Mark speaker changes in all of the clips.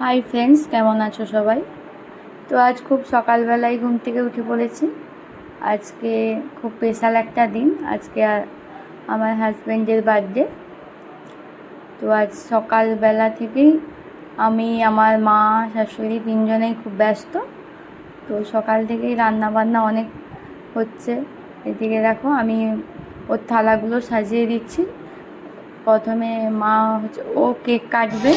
Speaker 1: Hi friends, কেমন আছো সবাই? তো আজ খুব সকালবেলায় ঘুম থেকে উঠে পড়েছি। আজকে খুব স্পেশাল একটা দিন। আজকে আমার হাজব্যান্ডের বার্থডে। তো আজ সকালবেলা থেকেই আমি, আমার মা, শাশুড়ি তিনজনেই খুব ব্যস্ত। তো সকাল থেকেই রান্না বান্না অনেক হচ্ছে। এদিকে দেখো, আমি ওর থালাগুলো সাজিয়ে দিচ্ছি। প্রথমে মা ও কেক কাটবে।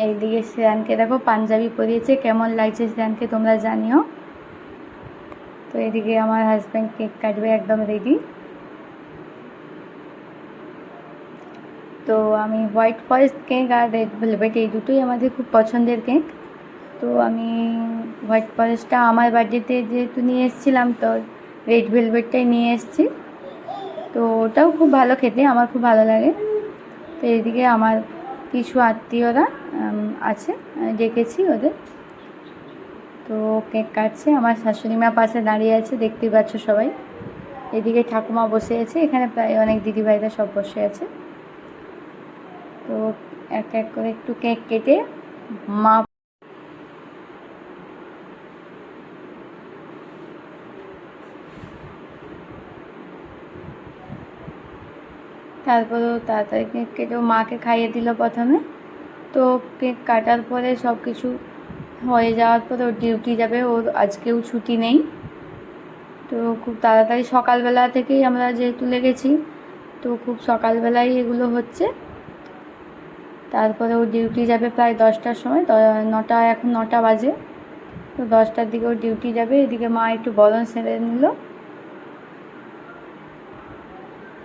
Speaker 1: এইদিকে শ্রেয়ানকে দেখো, পাঞ্জাবি পরিয়েছে, কেমন লাগছে শ্রেয়ানকে তোমরা জানিও। তো এদিকে আমার হাজব্যান্ড কেক কাটবে, একদম রেডি। তো আমি হোয়াইট ফরেস্ট কেক আর রেড ভেলভেট এই দুটোই আমাদের খুব পছন্দের কেক। তো আমি হোয়াইট ফরেস্টটা আমার বার্থডেতে যেহেতু নিয়ে এসেছিলাম, তো রেড ভেলভেটটাই নিয়ে এসেছি। তো ওটাও খুব ভালো খেতে, আমার খুব ভালো লাগে। তো এদিকে আমার কিছু আত্মীয়রা আছে, ডেকেছি ওদের। তো কেক কাটছে, আমার শাশুড়ি মা পাশে দাঁড়িয়ে আছে, দেখতেই পাচ্ছ সবাই। এদিকে ঠাকুমা বসে আছে, এখানে প্রায় অনেক দিদিভাইরা সব বসে আছে। তো এক এক করে একটু কেক কেটে মা তারপরেও তাড়াতাড়ি কেক কেটেও মাকে খাইয়ে দিল প্রথমে। তো কেক কাটার পরে সব কিছু হয়ে যাওয়ার পরে ওর ডিউটি যাবে, ওর আজকেও ছুটি নেই। তো খুব তাড়াতাড়ি সকালবেলা থেকেই আমরা যেহেতু লেগেছি, তো খুব সকালবেলাই এগুলো হচ্ছে। তারপরে ও ডিউটি যাবে প্রায় 10টার সময়, 9টা, এখন 9টা বাজে। তো 10টার দিকে ও ডিউটি যাবে। এদিকে মা একটু বরণ সেরে নিল।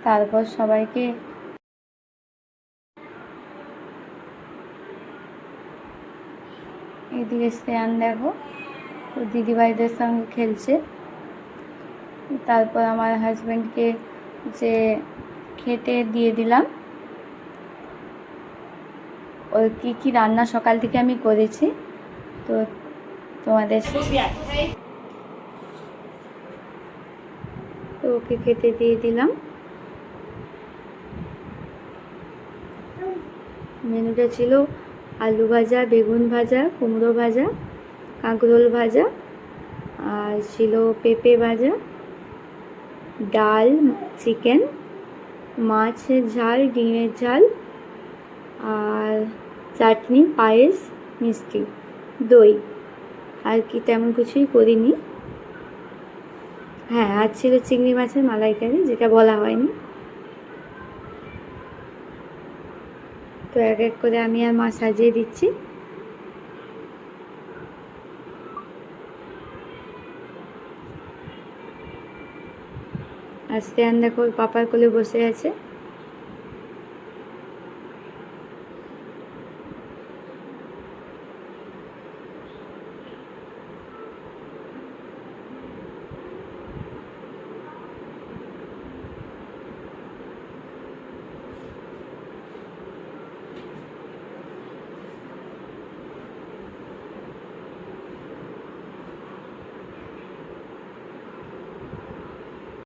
Speaker 1: তারপর সবাইকে এদিকে শ্রেয়ান দেখো, ও দিদিভাইদের সঙ্গে খেলছে। তারপর আমার হাজব্যান্ডকে যে খেতে দিয়ে দিলাম। ওর কী কী রান্না সকাল থেকে আমি করেছি, তো তোমাদের তো ওকে খেতে দিয়ে দিলাম। মেনুটা ছিল আলু ভাজা, বেগুন ভাজা, কুমড়ো ভাজা, কাঁকরোল ভাজা, আর ছিল পেঁপে ভাজা, ডাল, চিকেন, মাছের ঝাল, ডিমের ঝাল, আর চাটনি, পায়েস, মিষ্টি, দই। আর কি তেমন কিছুই করিনি। হ্যাঁ, আর ছিল চিংড়ি মাছের মালাইকারি, যেটা বলা হয়নি। তো এক এক করে আমি আর মা সাজিয়ে দিচ্ছি। আর শ্রেয়ান দেখো পাপার কোলে বসে আছে।